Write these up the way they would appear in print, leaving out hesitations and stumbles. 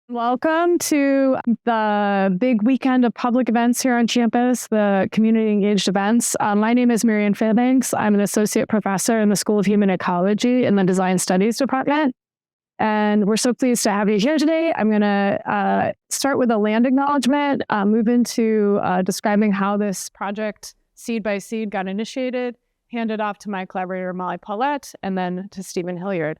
Welcome to the big weekend of public events here on campus, the community engaged events. My name is Marianne Fairbanks. I'm an associate professor in the School of Human Ecology in the Design Studies department. And we're so pleased to have you here today. I'm going to start with a land acknowledgement, move into describing how this project, seed by seed, got initiated, hand it off to my collaborator, Molli, and then to Stephen Hilyard.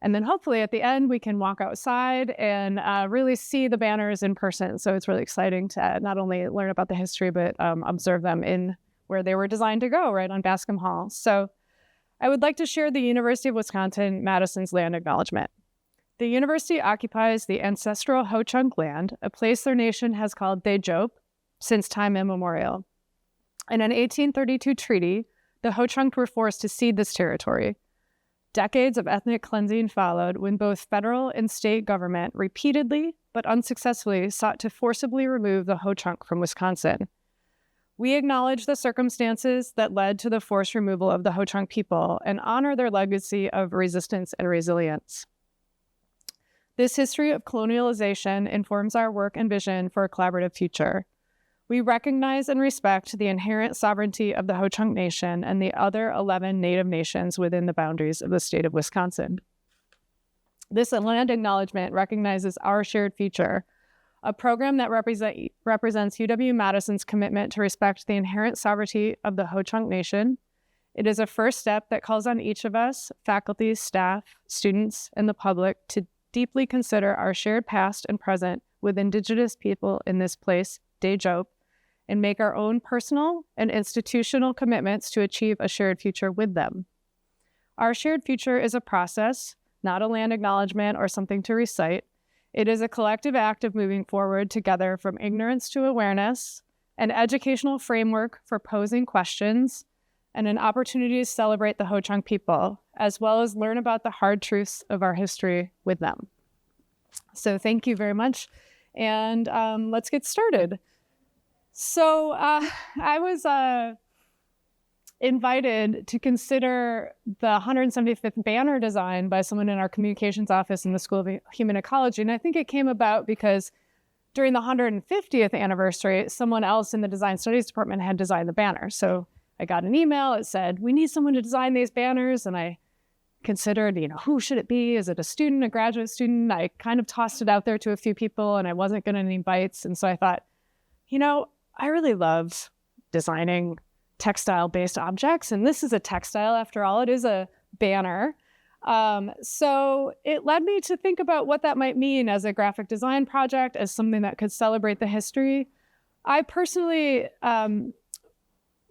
And then hopefully at the end, we can walk outside and really see the banners in person. So it's really exciting to not only learn about the history, but observe them in where they were designed to go, right on Bascom Hall. So I would like to share the University of Wisconsin-Madison's land acknowledgement. The university occupies the ancestral Ho-Chunk land, a place their nation has called Dejop since time immemorial. In an 1832 treaty, the Ho-Chunk were forced to cede this territory. Decades of ethnic cleansing followed when both federal and state government repeatedly, but unsuccessfully, sought to forcibly remove the Ho-Chunk from Wisconsin. We acknowledge the circumstances that led to the forced removal of the Ho-Chunk people and honor their legacy of resistance and resilience. This history of colonialization informs our work and vision for a collaborative future. We recognize and respect the inherent sovereignty of the Ho-Chunk Nation and the other 11 Native nations within the boundaries of the state of Wisconsin. This land acknowledgement recognizes our shared future, a program that represents UW-Madison's commitment to respect the inherent sovereignty of the Ho-Chunk Nation. It is a first step that calls on each of us, faculty, staff, students, and the public, to deeply consider our shared past and present with Indigenous people in this place, Dejop, and make our own personal and institutional commitments to achieve a shared future with them. Our shared future is a process, not a land acknowledgement or something to recite. It is a collective act of moving forward together from ignorance to awareness, an educational framework for posing questions, and an opportunity to celebrate the Ho-Chunk people, as well as learn about the hard truths of our history with them. So thank you very much, and let's get started. So I was invited to consider the 175th banner design by someone in our communications office in the School of Human Ecology. And I think it came about because during the 150th anniversary, someone else in the Design Studies department had designed the banner. So I got an email. It said, we need someone to design these banners. And I considered, who should it be? Is it a student, a graduate student? I kind of tossed it out there to a few people and I wasn't getting any bites. And so I thought, I really love designing textile-based objects, and this is a textile after all. It is a banner. So it led me to think about what that might mean as a graphic design project, as something that could celebrate the history. I personally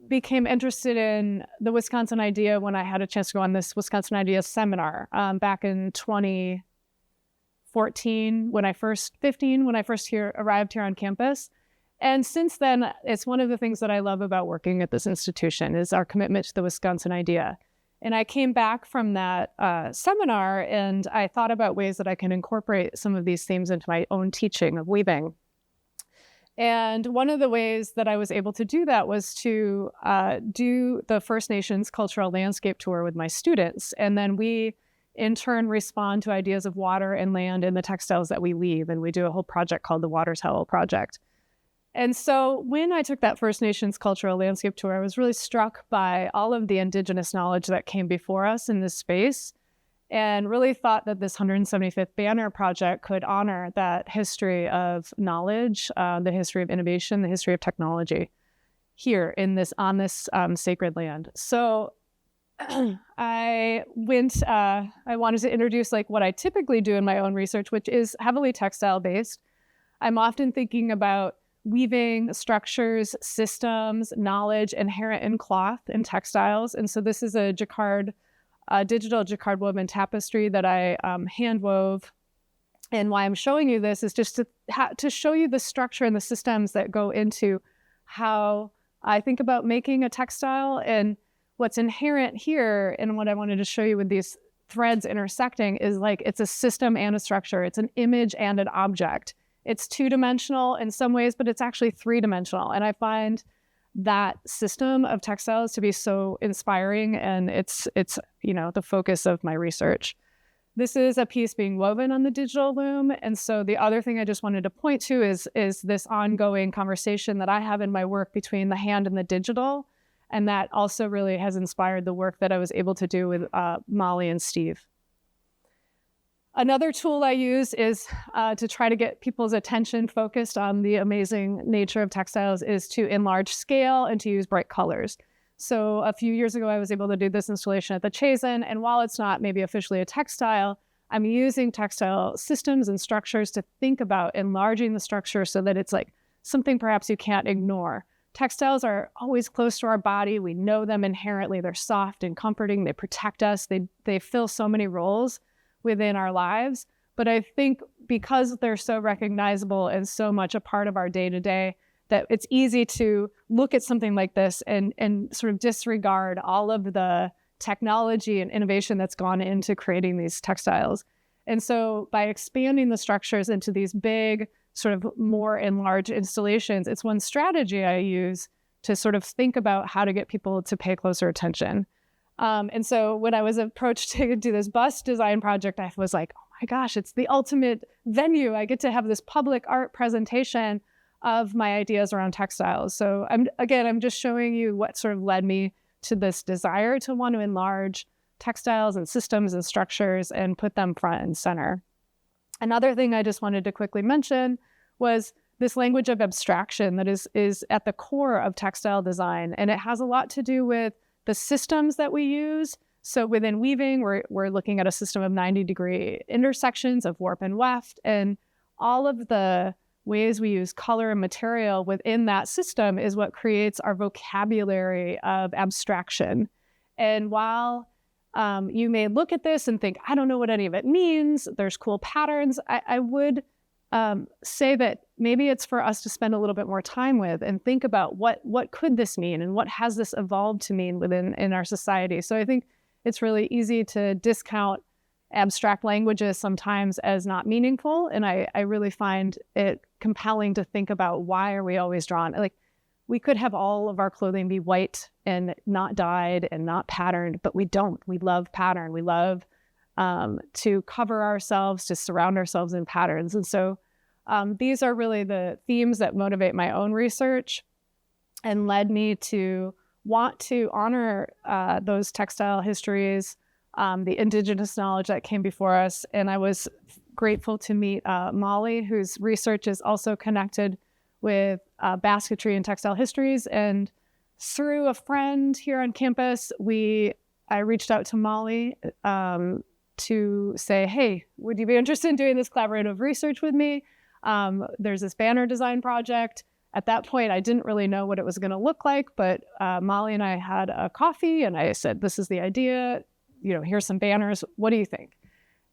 became interested in the Wisconsin Idea when I had a chance to go on this Wisconsin Idea seminar back in 2014, when I first arrived here on campus. And since then, it's one of the things that I love about working at this institution is our commitment to the Wisconsin Idea. And I came back from that seminar and I thought about ways that I can incorporate some of these themes into my own teaching of weaving. And one of the ways that I was able to do that was to do the First Nations cultural landscape tour with my students. And then we, in turn, respond to ideas of water and land in the textiles that we weave. And we do a whole project called the Water Towel Project. And so when I took that First Nations cultural landscape tour, I was really struck by all of the Indigenous knowledge that came before us in this space and really thought that this 175th banner project could honor that history of knowledge, the history of innovation, the history of technology here on this sacred land. So I wanted to introduce what I typically do in my own research, which is heavily textile based. I'm often thinking about weaving structures, systems, knowledge inherent in cloth and textiles. And so this is a digital jacquard woven tapestry that I hand wove. And why I'm showing you this is just to show you the structure and the systems that go into how I think about making a textile. And what's inherent here and what I wanted to show you with these threads intersecting is it's a system and a structure. It's an image and an object. It's two-dimensional in some ways, but it's actually three-dimensional. And I find that system of textiles to be so inspiring, and it's the focus of my research. this is a piece being woven on the digital loom. And so the other thing I just wanted to point to is this ongoing conversation that I have in my work between the hand and the digital. And that also really has inspired the work that I was able to do with Molli and Steve. Another tool I use is to try to get people's attention focused on the amazing nature of textiles is to enlarge scale and to use bright colors. So a few years ago, I was able to do this installation at the Chazen. And while it's not maybe officially a textile, I'm using textile systems and structures to think about enlarging the structure so that it's like something perhaps you can't ignore. Textiles are always close to our body. We know them inherently. They're soft and comforting. They protect us. They fill so many roles within our lives. But I think because they're so recognizable and so much a part of our day-to-day, that it's easy to look at something like this and sort of disregard all of the technology and innovation that's gone into creating these textiles. And so by expanding the structures into these big, sort of more enlarged installations, it's one strategy I use to sort of think about how to get people to pay closer attention. And so when I was approached to do this bust design project, I was like, oh my gosh, it's the ultimate venue. I get to have this public art presentation of my ideas around textiles. So I'm just showing you what sort of led me to this desire to want to enlarge textiles and systems and structures and put them front and center. Another thing I just wanted to quickly mention was this language of abstraction that is at the core of textile design. And it has a lot to do with the systems that we use. So within weaving, we're looking at a system of 90-degree intersections of warp and weft, and all of the ways we use color and material within that system is what creates our vocabulary of abstraction. And while you may look at this and think, I don't know what any of it means, there's cool patterns, I would say that maybe it's for us to spend a little bit more time with and think about what could this mean and what has this evolved to mean in our society. So I think it's really easy to discount abstract languages sometimes as not meaningful. And I really find it compelling to think about, why are we always drawn? Like, we could have all of our clothing be white and not dyed and not patterned, but we don't. We love pattern. We love to cover ourselves, to surround ourselves in patterns. And so these are really the themes that motivate my own research and led me to want to honor those textile histories, the indigenous knowledge that came before us. And I was grateful to meet Molli, whose research is also connected with basketry and textile histories. And through a friend here on campus, I reached out to Molli to say, hey, would you be interested in doing this collaborative research with me? There's this banner design project. At that point, I didn't really know what it was going to look like, but Molli and I had a coffee, and I said, this is the idea. Here's some banners. What do you think?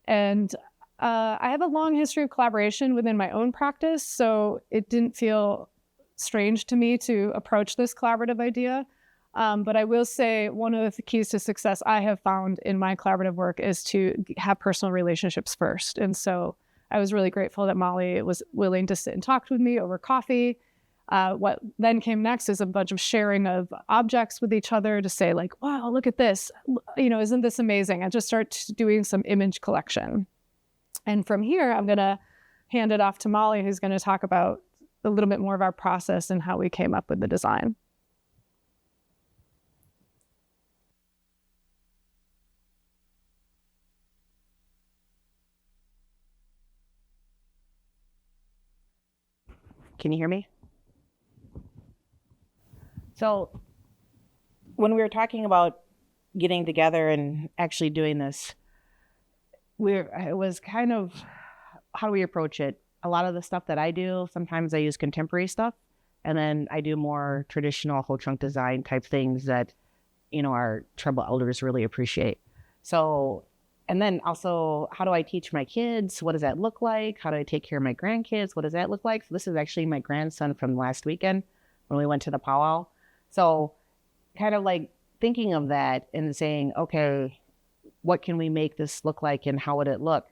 And I have a long history of collaboration within my own practice, so it didn't feel strange to me to approach this collaborative idea. But I will say one of the keys to success I have found in my collaborative work is to have personal relationships first. And so I was really grateful that Molli was willing to sit and talk with me over coffee. What then came next is a bunch of sharing of objects with each other to say, like, wow, look at this. Isn't this amazing? And just start doing some image collection. And from here, I'm going to hand it off to Molli, who's going to talk about a little bit more of our process and how we came up with the design. Can you hear me? So when we were talking about getting together and actually doing this, it was kind of, how do we approach it? A lot of the stuff that I do, sometimes I use contemporary stuff, and then I do more traditional whole chunk design type things that, our tribal elders really appreciate. So, and then also, how do I teach my kids? What does that look like? How do I take care of my grandkids? What does that look like? So this is actually my grandson from last weekend when we went to the powwow. So kind of like thinking of that and saying, okay, what can we make this look like and how would it look?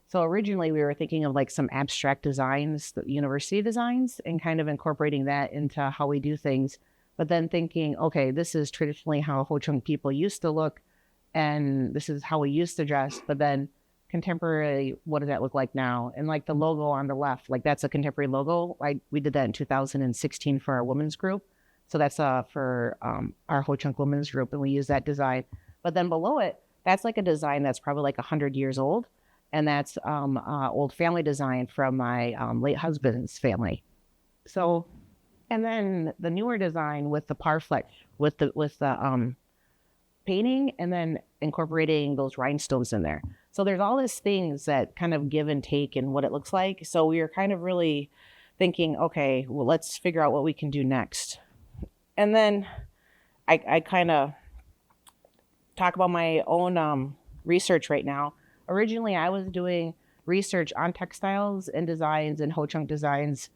So originally we were thinking of like some abstract designs, the university designs, and kind of incorporating that into how we do things. But then thinking, okay, this is traditionally how Ho-Chunk people used to look, and this is how we used to dress. But then contemporary, what does that look like now? And like the logo on the left, like that's a contemporary logo. We did that in 2016 for our women's group. So that's for our Ho Chunk women's group, and we use that design. But then below it, that's like a design that's probably like 100 years old. And that's old family design from my late husband's family. So, and then the newer design with the parflex, with the painting, and then incorporating those rhinestones in there. So there's all these things that kind of give and take in what it looks like. So we were kind of really thinking, okay, well, let's figure out what we can do next. And then I kind of talk about my own research right now. Originally, I was doing research on textiles and designs and Ho Chunk designs,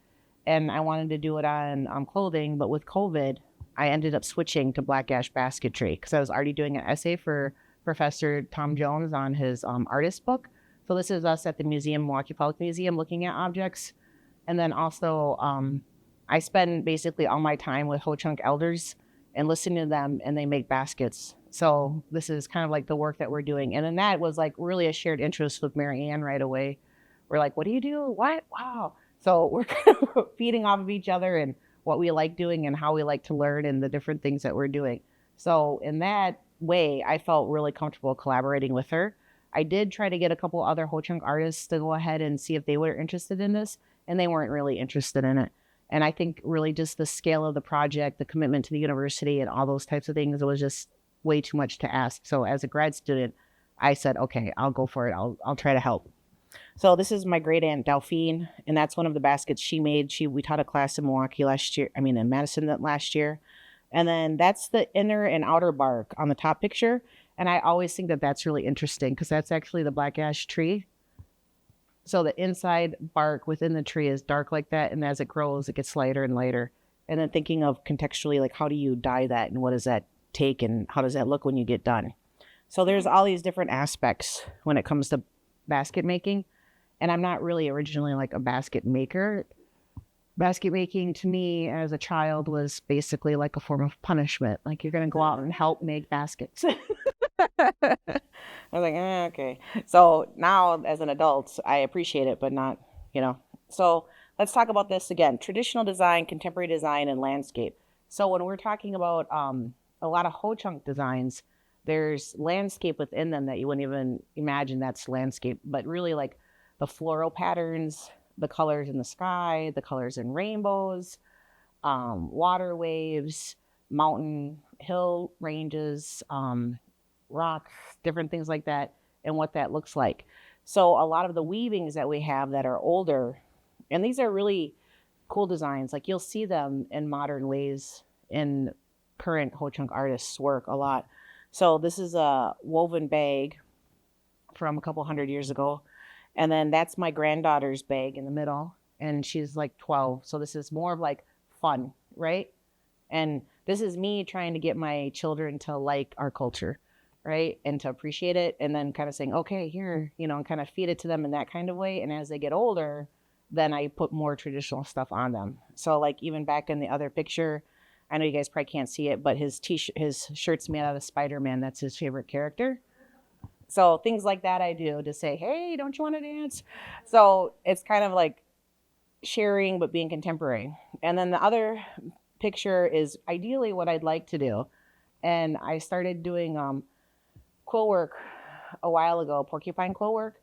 and I wanted to do it on clothing. But with COVID, I ended up switching to black ash basketry because I was already doing an essay for Professor Tom Jones on his artist book. So this is us at the museum, Milwaukee Public Museum, looking at objects. And then also, I spend basically all my time with Ho Chunk elders and listening to them, and they make baskets. So this is kind of like the work that we're doing. And then that was like really a shared interest with Marianne right away. We're like, what do you do? What? Wow. So we're kind of feeding off of each other and what we like doing and how we like to learn and the different things that we're doing. So in that way, I felt really comfortable collaborating with her. I did try to get a couple other Ho Chunk artists to go ahead and see if they were interested in this, and they weren't really interested in it. And I think really just the scale of the project, the commitment to the university and all those types of things, it was just way too much to ask. So as a grad student, I said, okay, I'll go for it. I'll try to help. So this is my great aunt Delphine, and that's one of the baskets she made. We taught a class in in Madison last year. And then that's the inner and outer bark on the top picture. And I always think that that's really interesting because that's actually the black ash tree. So the inside bark within the tree is dark like that. And as it grows, it gets lighter and lighter. And then thinking of contextually, like how do you dye that and what does that take and how does that look when you get done? So there's all these different aspects when it comes to basket making. And I'm not really originally like a basket maker. Basket making to me as a child was basically like a form of punishment. Like you're going to go out and help make baskets. I was like, okay. So now as an adult, I appreciate it, but not, So let's talk about this again. Traditional design, contemporary design, and landscape. So when we're talking about a lot of Ho Chunk designs, there's landscape within them that you wouldn't even imagine that's landscape, but really like the floral patterns, the colors in the sky, the colors in rainbows, water waves, mountain, hill ranges, rocks, different things like that, and what that looks like. So a lot of the weavings that we have that are older, and these are really cool designs, like you'll see them in modern ways in current Ho Chunk artists' work a lot. So this is a woven bag from a couple hundred years ago. And then that's my granddaughter's bag in the middle, and she's like 12. So this is more of like fun, right? And this is me trying to get my children to like our culture, right? And to appreciate it, and then kind of saying, okay, here, and kind of feed it to them in that kind of way. And as they get older, then I put more traditional stuff on them. So like even back in the other picture, I know you guys probably can't see it, but his shirt's made out of Spider-Man. That's his favorite character. So things like that I do to say, hey, don't you want to dance? So it's kind of like sharing, but being contemporary. And then the other picture is ideally what I'd like to do. And I started doing quill work a while ago, porcupine quill work.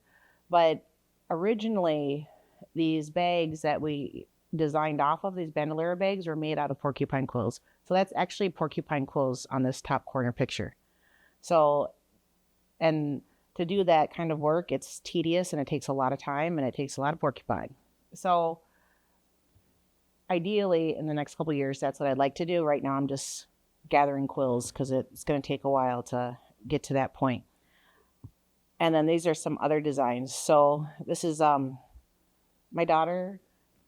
But originally, these bags that we designed off of, these bandolier bags, were made out of porcupine quills. So that's actually porcupine quills on this top corner picture. So, and to do that kind of work, it's tedious and it takes a lot of time and it takes a lot of porcupine. So ideally, in the next couple of years, that's what I'd like to do. Right now, I'm just gathering quills because it's going to take a while to get to that point. And then these are some other designs. So this is my daughter.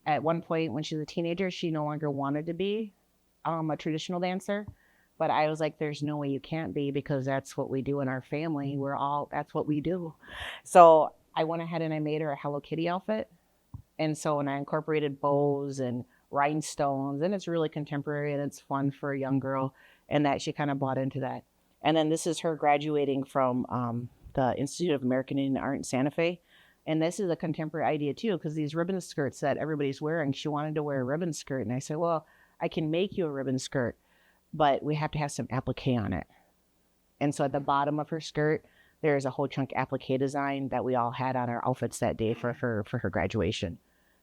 At one point when she was a teenager, she no longer wanted to be a traditional dancer. But I was like, there's no way you can't be because that's what we do in our family. That's what we do. So I went ahead and I made her a Hello Kitty outfit. And so when I incorporated bows and rhinestones, and it's really contemporary and it's fun for a young girl, and that she kind of bought into that. And then this is her graduating from the Institute of American Indian Art in Santa Fe. And this is a contemporary idea too, because these ribbon skirts that everybody's wearing, she wanted to wear a ribbon skirt. And I said, well, I can make you a ribbon skirt, but we have to have some applique on it. And so at the bottom of her skirt, there's a whole chunk applique design that we all had on our outfits that day for her graduation.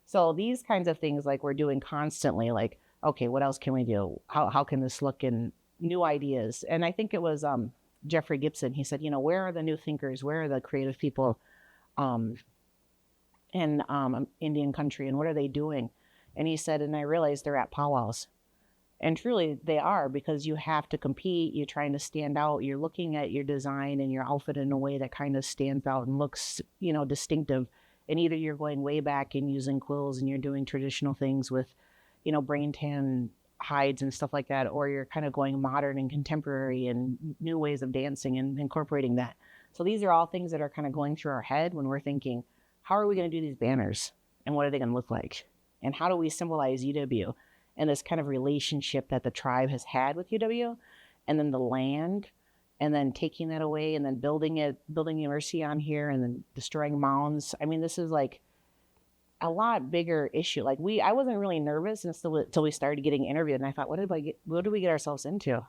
So these kinds of things, like, we're doing constantly, like, okay, what else can we do? How can this look, in new ideas? And I think it was Jeffrey Gibson. He said, where are the new thinkers? Where are the creative people in Indian country, and what are they doing? And he said, and I realized they're at powwows. And truly they are, because you have to compete. You're trying to stand out. You're looking at your design and your outfit in a way that kind of stands out and looks, distinctive. And either you're going way back and using quills and you're doing traditional things with, brain tan hides and stuff like that, or you're kind of going modern and contemporary and new ways of dancing and incorporating that. So these are all things that are kind of going through our head when we're thinking, how are we going to do these banners? And what are they going to look like? And how do we symbolize UW and this kind of relationship that the tribe has had with UW, and then the land, and then taking that away, and then building university on here, and then destroying mounds. I mean, this is like a lot bigger issue. Like, I wasn't really nervous until we started getting interviewed, and I thought, what did we get ourselves into?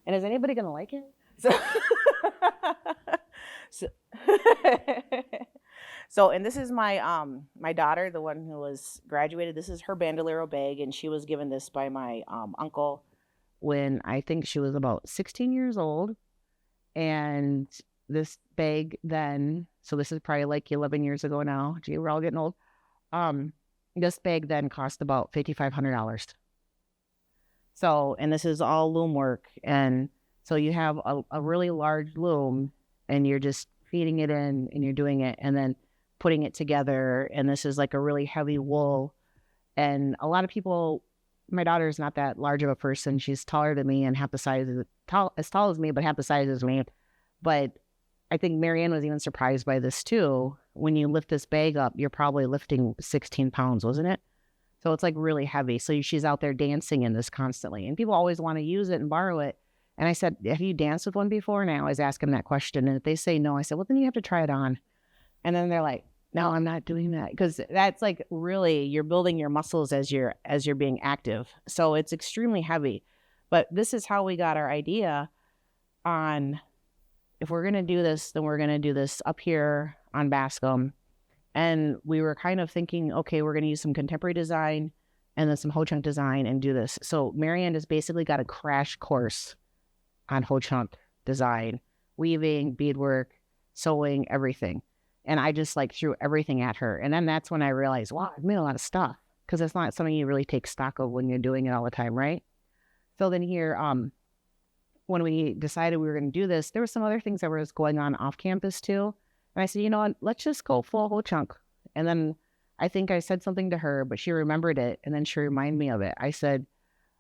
And is anybody going to like it? So, and this is my my daughter, the one who was graduated. This is her bandolero bag, and she was given this by my uncle when I think she was about 16 years old. And this bag then, so this is probably like 11 years ago now. Gee, we're all getting old. This bag then cost about $5,500. So, and this is all loom work. And so you have a really large loom, and you're just feeding it in, and you're doing it, and then putting it together. And this is like a really heavy wool. And a lot of people, my daughter is not that large of a person. She's taller than me and half the size, as tall as me, but half the size as me. But I think Marianne was even surprised by this too. When you lift this bag up, you're probably lifting 16 pounds, wasn't it? So it's like really heavy. So she's out there dancing in this constantly. And people always want to use it and borrow it. And I said, have you danced with one before? And I always ask them that question. And if they say no, I said, well, then you have to try it on. And then they're like, no, I'm not doing that. Because that's like, really, you're building your muscles as you're being active. So it's extremely heavy. But this is how we got our idea on, if we're going to do this, then we're going to do this up here on Bascom. And we were kind of thinking, okay, we're going to use some contemporary design and then some Ho-Chunk design and do this. So Marianne has basically got a crash course on Ho-Chunk design, weaving, beadwork, sewing, everything. And I just like threw everything at her. And then that's when I realized, wow, I've made a lot of stuff, because it's not something you really take stock of when you're doing it all the time, right? So then here, when we decided we were going to do this, there were some other things that was going on off campus too. And I said, you know what, let's just go full Ho-Chunk. And then I think I said something to her, but she remembered it. And then she reminded me of it. I said,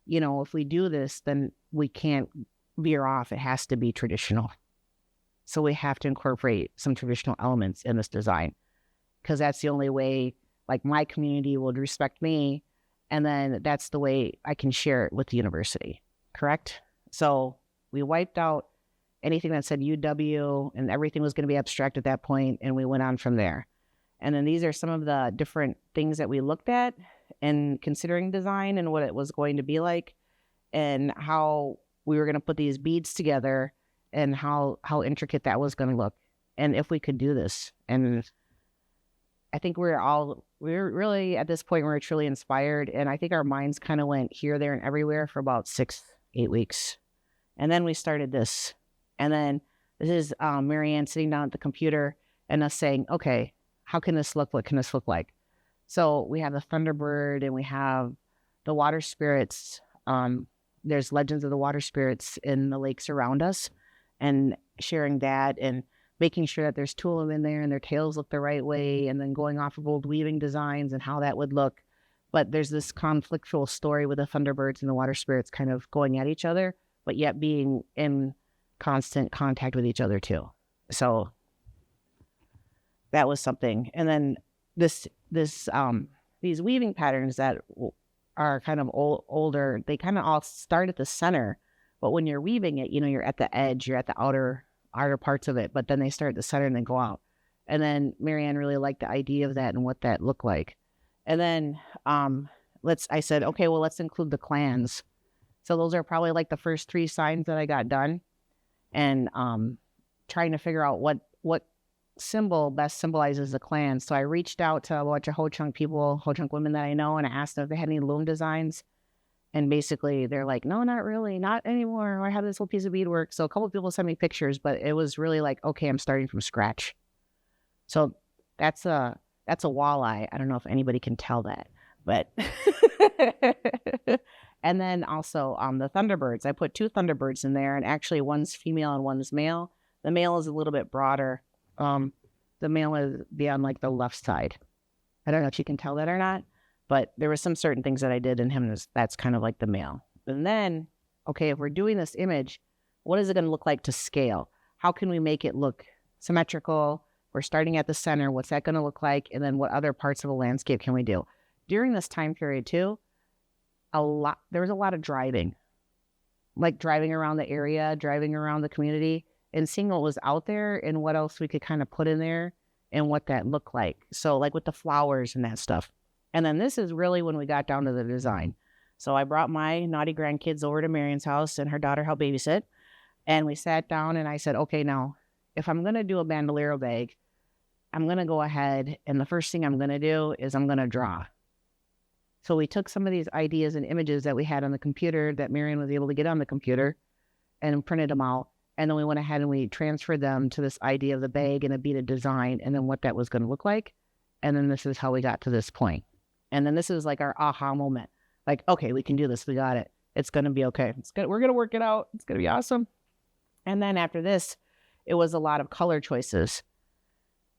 if we do this, then we can't veer off. It has to be traditional. So we have to incorporate some traditional elements in this design, because that's the only way, like, my community will respect me. And then that's the way I can share it with the university. Correct? So we wiped out anything that said UW, and everything was going to be abstract at that point, and we went on from there. And then these are some of the different things that we looked at in considering design and what it was going to be like, and how we were going to put these beads together, and how intricate that was going to look, and if we could do this. And I think we're really at this point, we're truly inspired. And I think our minds kind of went here, there, and everywhere for about 6-8 weeks. And then we started this. And then this is Marianne sitting down at the computer and us saying, okay, how can this look? What can this look like? So we have the Thunderbird, and we have the water spirits. There's legends of the water spirits in the lakes around us, and sharing that, and making sure that there's two of them in there and their tails look the right way, and then going off of old weaving designs and how that would look. But there's this conflictual story with the Thunderbirds and the water spirits kind of going at each other, but yet being in constant contact with each other too. So that was something. And then these weaving patterns that are kind of older, they kind of all start at the center. But when you're weaving it, you're at the edge, you're at the outer harder parts of it, but then they start at the center and then go out. And then Marianne really liked the idea of that and what that looked like. And then I said, okay, well, let's include the clans. So those are probably like the first 3 signs that I got done, and trying to figure out what symbol best symbolizes the clan. So I reached out to a bunch of Ho-Chunk people, Ho-Chunk women that I know, and I asked them if they had any loom designs. And basically they're like, no, not really, not anymore. I have this whole piece of beadwork. So a couple of people sent me pictures, but it was really like, okay, I'm starting from scratch. So that's a walleye. I don't know if anybody can tell that, but and then also the Thunderbirds. I put 2 Thunderbirds in there, and actually one's female and one's male. The male is a little bit broader. The male is on like the left side. I don't know if you can tell that or not, but there were some certain things that I did in him that's kind of like the male. And then, okay, if we're doing this image, what is it going to look like to scale? How can we make it look symmetrical? We're starting at the center. What's that going to look like? And then what other parts of the landscape can we do? During this time period too, there was a lot of driving, like driving around the area, driving around the community, and seeing what was out there and what else we could kind of put in there and what that looked like. So like with the flowers and that stuff. And then this is really when we got down to the design. So I brought my naughty grandkids over to Marianne's house, and her daughter helped babysit. And we sat down and I said, okay, now if I'm going to do a bandolero bag, I'm going to go ahead, and the first thing I'm going to do is I'm going to draw. So we took some of these ideas and images that we had on the computer that Marianne was able to get on the computer and printed them out. And then we went ahead and we transferred them to this idea of the bag and a beaded design, and then what that was going to look like. And then this is how we got to this point. And then this is like our aha moment. Like, okay, we can do this. We got it. It's going to be okay. We're going to work it out. It's going to be awesome. And then after this, it was a lot of color choices.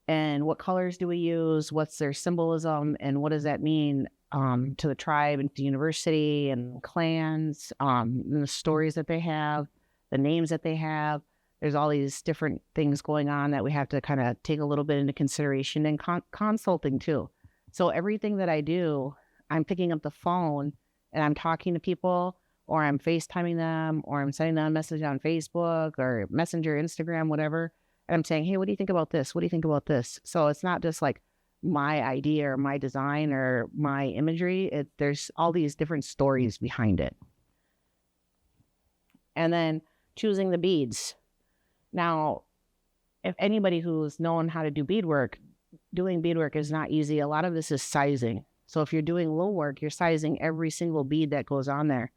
And what colors do we use? What's their symbolism? And what does that mean to the tribe and to the university and clans, and the stories that they have, the names that they have. There's all these different things going on that we have to kind of take a little bit into consideration, and consulting too. So everything that I do, I'm picking up the phone and I'm talking to people, or I'm FaceTiming them, or I'm sending them a message on Facebook or Messenger, Instagram, whatever. And I'm saying, hey, what do you think about this? What do you think about this? So it's not just like my idea or my design or my imagery. There's all these different stories behind it. And then choosing the beads. Now, if anybody who's known how to do beadwork, doing beadwork is not easy. A lot of this is sizing. So if you're doing loom work, you're sizing every single bead that goes on there.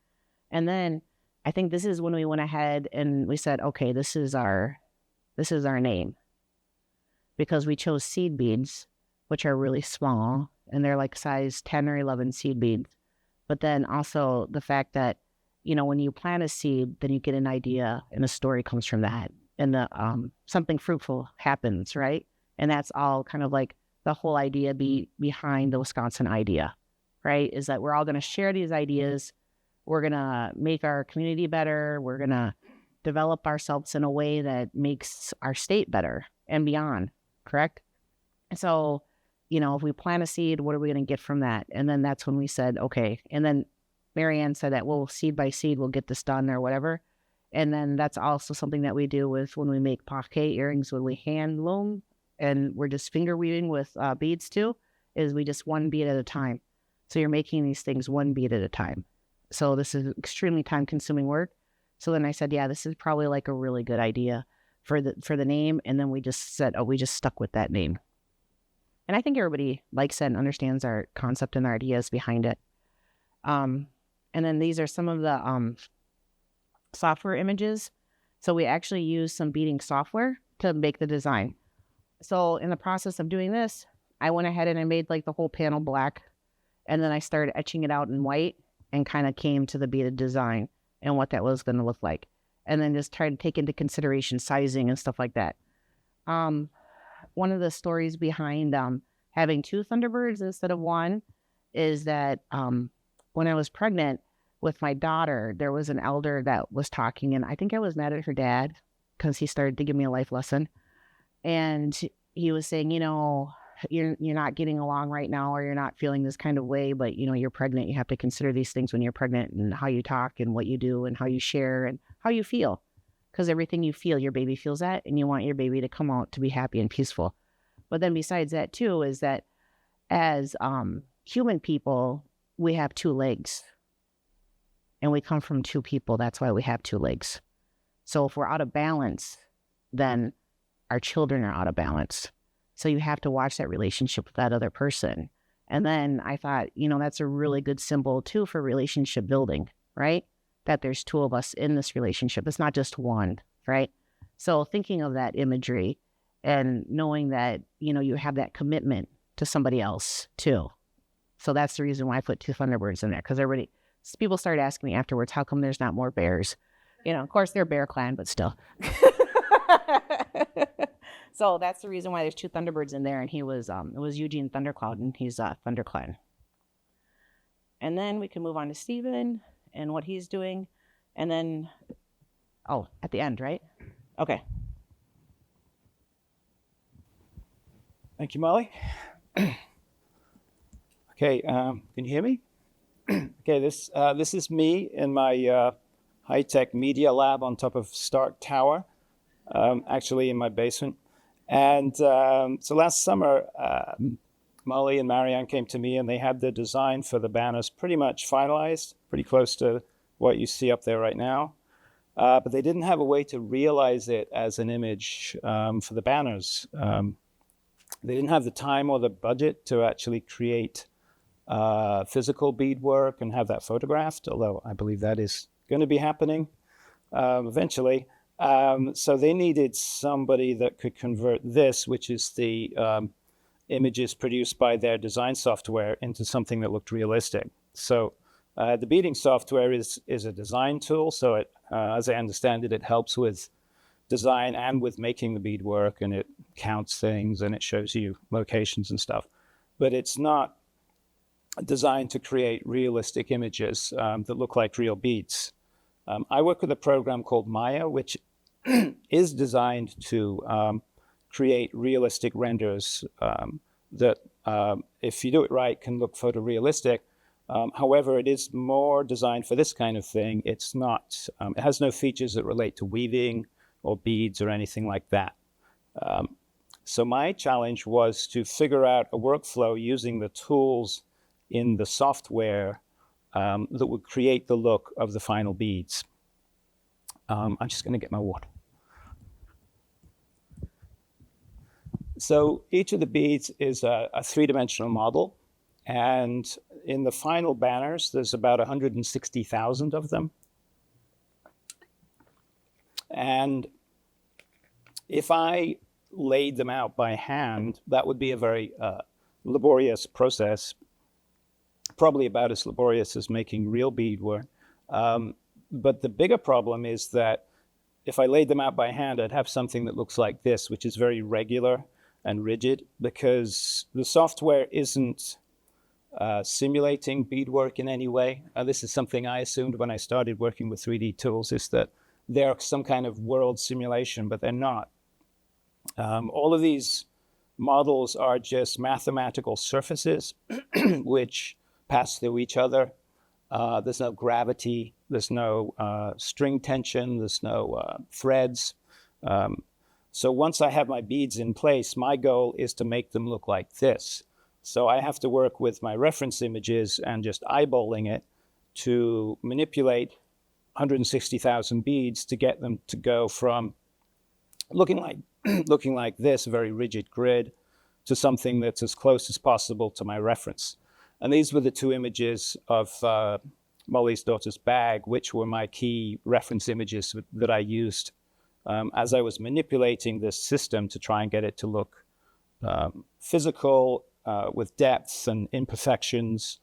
And then I think this is when we went ahead and we said, okay, this is our name, because we chose seed beads, which are really small, and they're like size 10 or 11 seed beads. But then also the fact that, you know, when you plant a seed, then you get an idea and a story comes from that, and something fruitful happens, right? And that's all kind of like the whole idea behind the Wisconsin idea, right? Is that we're all going to share these ideas. We're going to make our community better. We're going to develop ourselves in a way that makes our state better and beyond, correct? So, you know, if we plant a seed, what are we going to get from that? And then that's when we said, okay. And then Marianne said that, well, seed by seed, we'll get this done or whatever. And then that's also something that we do with when we make parquet earrings, when we hand loom, and we're just finger weaving with beads too, is we just one bead at a time. So you're making these things one bead at a time. So this is extremely time-consuming work. So then I said, yeah, this is probably like a really good idea for the name. And then we just said, we just stuck with that name. And I think everybody likes it and understands our concept and our ideas behind it. And then these are some of the software images. So we actually use some beading software to make the design. So in the process of doing this, I went ahead and I made like the whole panel black. And then I started etching it out in white and kind of came to the beaded design and what that was going to look like. And then just tried to take into consideration sizing and stuff like that. One of the stories behind having 2 Thunderbirds instead of 1 is that when I was pregnant with my daughter, there was an elder that was talking, and I think I was mad at her dad because he started to give me a life lesson. And he was saying, you know, you're not getting along right now, or you're not feeling this kind of way, but, you know, you're pregnant. You have to consider these things when you're pregnant, and how you talk and what you do and how you share and how you feel. because everything you feel, your baby feels that, and you want your baby to come out to be happy and peaceful. But then besides that too, is that as human people, we have two legs. And we come from two people. That's why we have two legs. So if we're out of balance, then our children are out of balance. So you have to watch that relationship with that other person. And then I thought, that's a really good symbol too for relationship building, right? That there's two of us in this relationship. It's not just one, right? So thinking of that imagery and knowing that, you have that commitment to somebody else too. So that's the reason why I put two Thunderbirds in there, because people started asking me afterwards, how come there's not more bears? Of course they're Bear Clan, but still. So that's the reason why there's two Thunderbirds in there. And it was Eugene Thundercloud, and he's Thunder Clan. And then we can move on to Steven and what he's doing. And then, at the end, right? Okay. Thank you, Molly. Okay, can you hear me? Okay, this is me in my high-tech media lab on top of Stark Tower, actually in my basement. And so last summer, Molly and Marianne came to me, and they had the design for the banners pretty much finalized, pretty close to what you see up there right now. But they didn't have a way to realize it as an image for the banners. They didn't have the time or the budget to actually create physical beadwork and have that photographed, although I believe that is going to be happening eventually. So they needed somebody that could convert this, which is the images produced by their design software, into something that looked realistic. So the beading software is a design tool. So it, as I understand it, it helps with design and with making the beadwork, and it counts things and it shows you locations and stuff. But it's not designed to create realistic images that look like real beads. I work with a program called Maya, which is designed to create realistic renders that, if you do it right, can look photorealistic. However, it is more designed for this kind of thing. It's not, it has no features that relate to weaving or beads or anything like that. So my challenge was to figure out a workflow using the tools in the software that would create the look of the final beads. I'm just going to get my water. So each of the beads is a three-dimensional model. And in the final banners, there's about 160,000 of them. And if I laid them out by hand, that would be a very laborious process, probably about as laborious as making real beadwork. But the bigger problem is that if I laid them out by hand, I'd have something that looks like this, which is very regular and rigid, because the software isn't simulating beadwork in any way. This is something I assumed when I started working with 3D tools, is that they're some kind of world simulation, but they're not. All of these models are just mathematical surfaces which pass through each other. There's no gravity, there's no string tension, there's no threads. So once I have my beads in place, my goal is to make them look like this. So I have to work with my reference images and just eyeballing it to manipulate 160,000 beads to get them to go from looking like this, a very rigid grid, to something that's as close as possible to my reference. And these were the two images of Molly's daughter's bag, which were my key reference images that I used as I was manipulating this system to try and get it to look physical, with depths and imperfections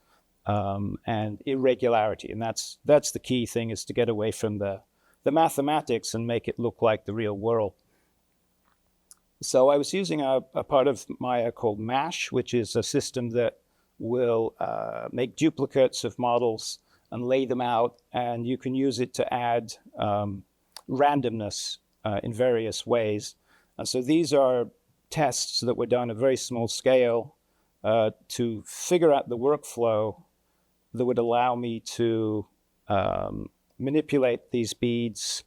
and irregularity. And that's the key thing, is to get away from the mathematics and make it look like the real world. So I was using a part of Maya called MASH, which is a system that will make duplicates of models and lay them out, and you can use it to add randomness in various ways. And so these are tests that were done at a very small scale to figure out the workflow that would allow me to manipulate these beads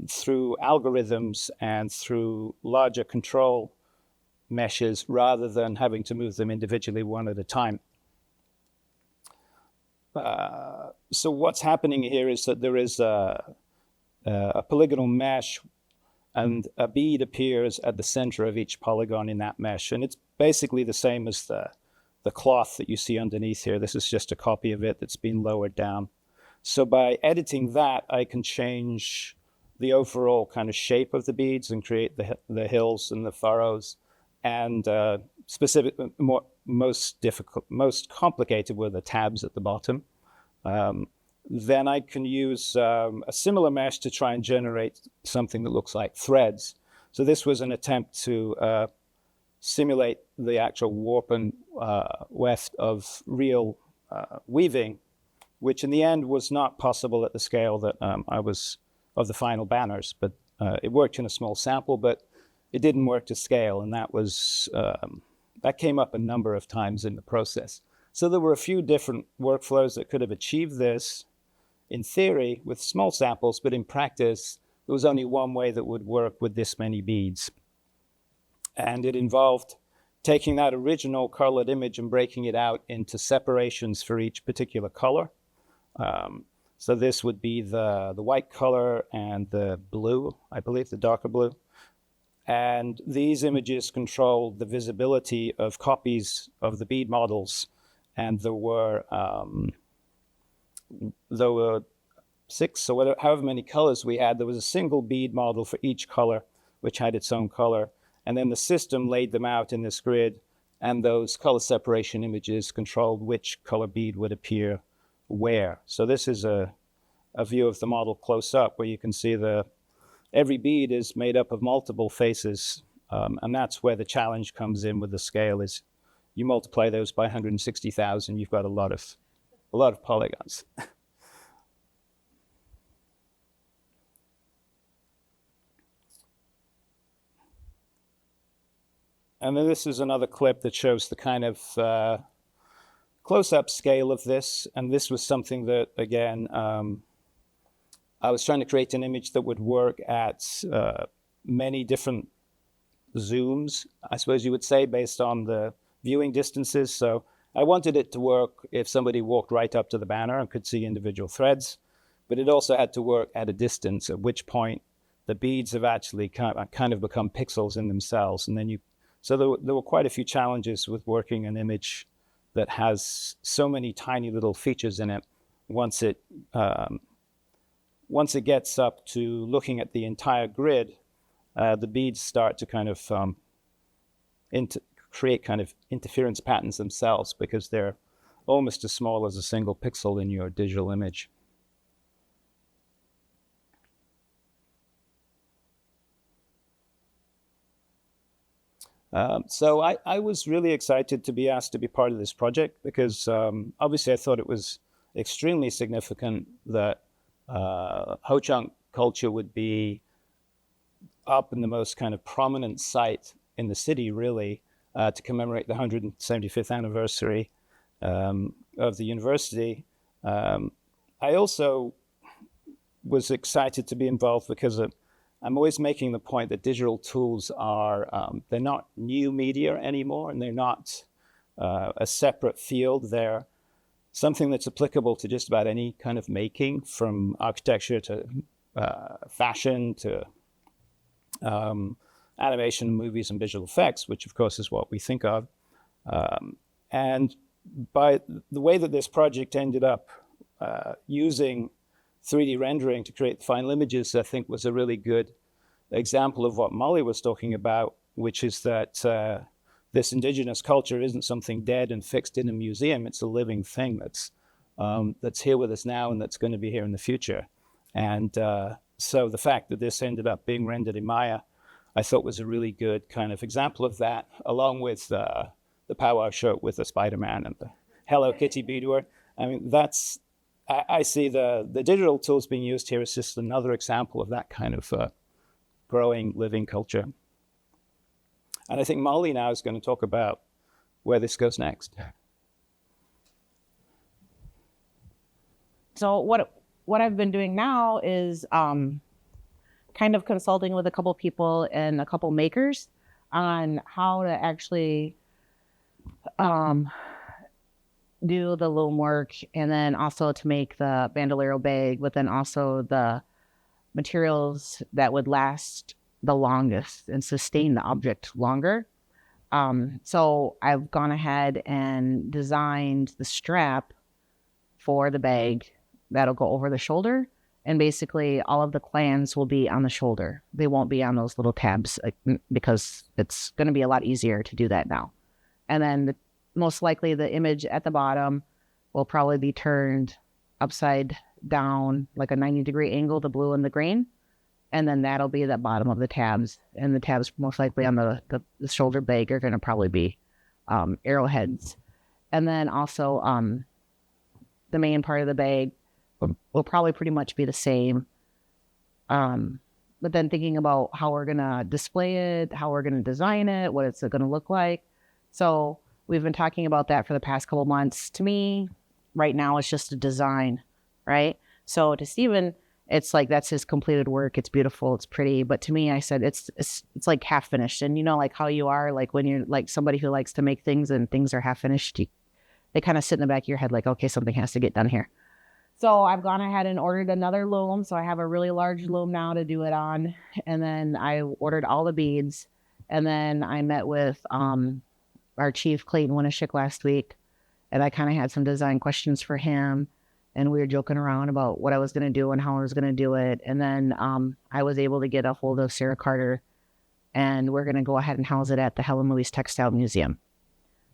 through algorithms and through larger control meshes rather than having to move them individually one at a time. So what's happening here is that there is a polygonal mesh, and a bead appears at the center of each polygon in that mesh. And it's basically the same as the cloth that you see underneath here. This is just a copy of it that's been lowered down. So by editing that, I can change the overall kind of shape of the beads and create the hills and the furrows. And most complicated were the tabs at the bottom. Then I can use a similar mesh to try and generate something that looks like threads. So this was an attempt to simulate the actual warp and weft of real weaving, which in the end was not possible at the scale that I was of the final banners. But it worked in a small sample, but it didn't work to scale, and that came up a number of times in the process. So there were a few different workflows that could have achieved this in theory with small samples, but in practice, there was only one way that would work with this many beads. And it involved taking that original colored image and breaking it out into separations for each particular color. So this would be the white color and the blue, I believe, the darker blue. And these images controlled the visibility of copies of the bead models. And there were 6 or whatever, however many colors we had. There was a single bead model for each color, which had its own color. And then the system laid them out in this grid, and those color separation images controlled which color bead would appear where. So this is a view of the model close up, where you can see every bead is made up of multiple faces. And that's where the challenge comes in with the scale is you multiply those by 160,000, you've got a lot of polygons. And then this is another clip that shows the kind of close-up scale of this. And this was something that, again, I was trying to create an image that would work at many different zooms, I suppose you would say, based on the viewing distances. So I wanted it to work if somebody walked right up to the banner and could see individual threads, but it also had to work at a distance, at which point the beads have actually kind of become pixels in themselves. And then so there were quite a few challenges with working an image that has so many tiny little features in it. Once it gets up to looking at the entire grid, the beads start to kind of create kind of interference patterns themselves, because they're almost as small as a single pixel in your digital image. So I was really excited to be asked to be part of this project, because obviously I thought it was extremely significant that Ho-Chunk culture would be up in the most kind of prominent site in the city, really, to commemorate the 175th anniversary of the university. I also was excited to be involved because I'm always making the point that digital tools they're not new media anymore, and they're not a separate field. They're something that's applicable to just about any kind of making, from architecture to fashion to animation, movies, and visual effects, which of course is what we think of. And by the way that this project ended up using 3D rendering to create the final images, I think was a really good example of what Molli was talking about, which is that this indigenous culture isn't something dead and fixed in a museum. It's a living thing that's here with us now and that's going to be here in the future. And so the fact that this ended up being rendered in Maya, I thought was a really good kind of example of that, along with the powwow shirt with the Spider-Man and the Hello Kitty beadwork. I mean, I see the digital tools being used here as just another example of that kind of growing, living culture. And I think Molli now is going to talk about where this goes next. So what I've been doing now is kind of consulting with a couple people and a couple makers on how to actually do the loom work, and then also to make the bandolero bag, but then also the materials that would last the longest and sustain the object longer. So I've gone ahead and designed the strap for the bag that'll go over the shoulder. And basically all of the clans will be on the shoulder. They won't be on those little tabs because it's going to be a lot easier to do that now. And then most likely the image at the bottom will probably be turned upside down, like a 90-degree angle, the blue and the green. And then that'll be the bottom of the tabs. And the tabs most likely on the shoulder bag are going to probably be arrowheads. And then also the main part of the bag will probably pretty much be the same. But then thinking about how we're going to display it, how we're going to design it, what it's going to look like. So we've been talking about that for the past couple months. To me, right now, it's just a design, right? So to Stephen, it's like that's his completed work. It's beautiful. It's pretty. But to me, I said it's like half finished. And you know, like how you are, like when you're like somebody who likes to make things and things are half finished, they kind of sit in the back of your head like, okay, something has to get done here. So I've gone ahead and ordered another loom. So I have a really large loom now to do it on. And then I ordered all the beads. And then I met with our chief, Clayton Winishik, last week. And I kind of had some design questions for him. And we were joking around about what I was going to do and how I was going to do it. And then I was able to get a hold of Sarah Carter. And we're going to go ahead and house it at the Helen Louise Textile Museum.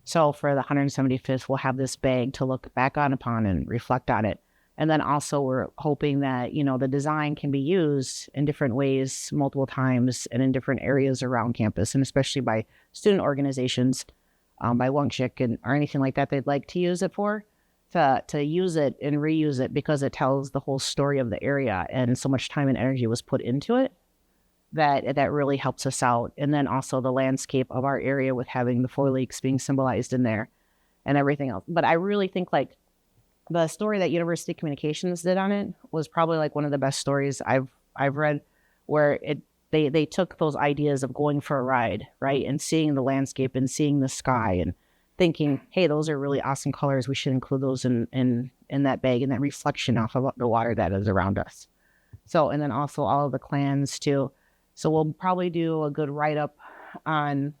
So for the 175th, we'll have this bag to look back upon and reflect on it. And then also we're hoping that, you know, the design can be used in different ways multiple times and in different areas around campus, and especially by student organizations, by Wangchik or anything like that they'd like to use it for, to use it and reuse it, because it tells the whole story of the area, and so much time and energy was put into it that really helps us out. And then also the landscape of our area with having the 4 lakes being symbolized in there and everything else. But I really think like the story that University Communications did on it was probably like one of the best stories I've read, where they took those ideas of going for a ride, right, and seeing the landscape and seeing the sky and thinking, hey, those are really awesome colors. We should include those in that bag and that reflection off of the water that is around us. So, and then also all of the clans too. So we'll probably do a good write-up on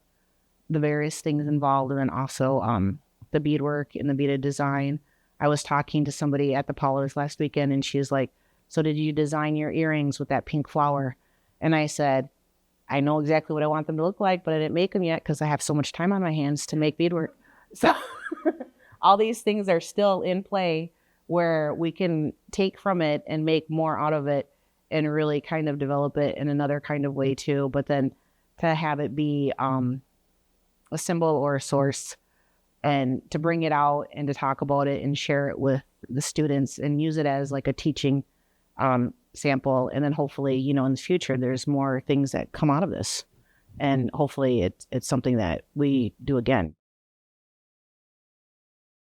the various things involved, and then also the beadwork and the beaded design. I was talking to somebody at the Paulers last weekend, and she was like, so did you design your earrings with that pink flower? And I said, I know exactly what I want them to look like, but I didn't make them yet because I have so much time on my hands to make beadwork. So all these things are still in play where we can take from it and make more out of it and really kind of develop it in another kind of way too. But then to have it be a symbol or a source, and to bring it out and to talk about it and share it with the students and use it as like a teaching sample. And then hopefully, you know, in the future, there's more things that come out of this. And hopefully it's something that we do again.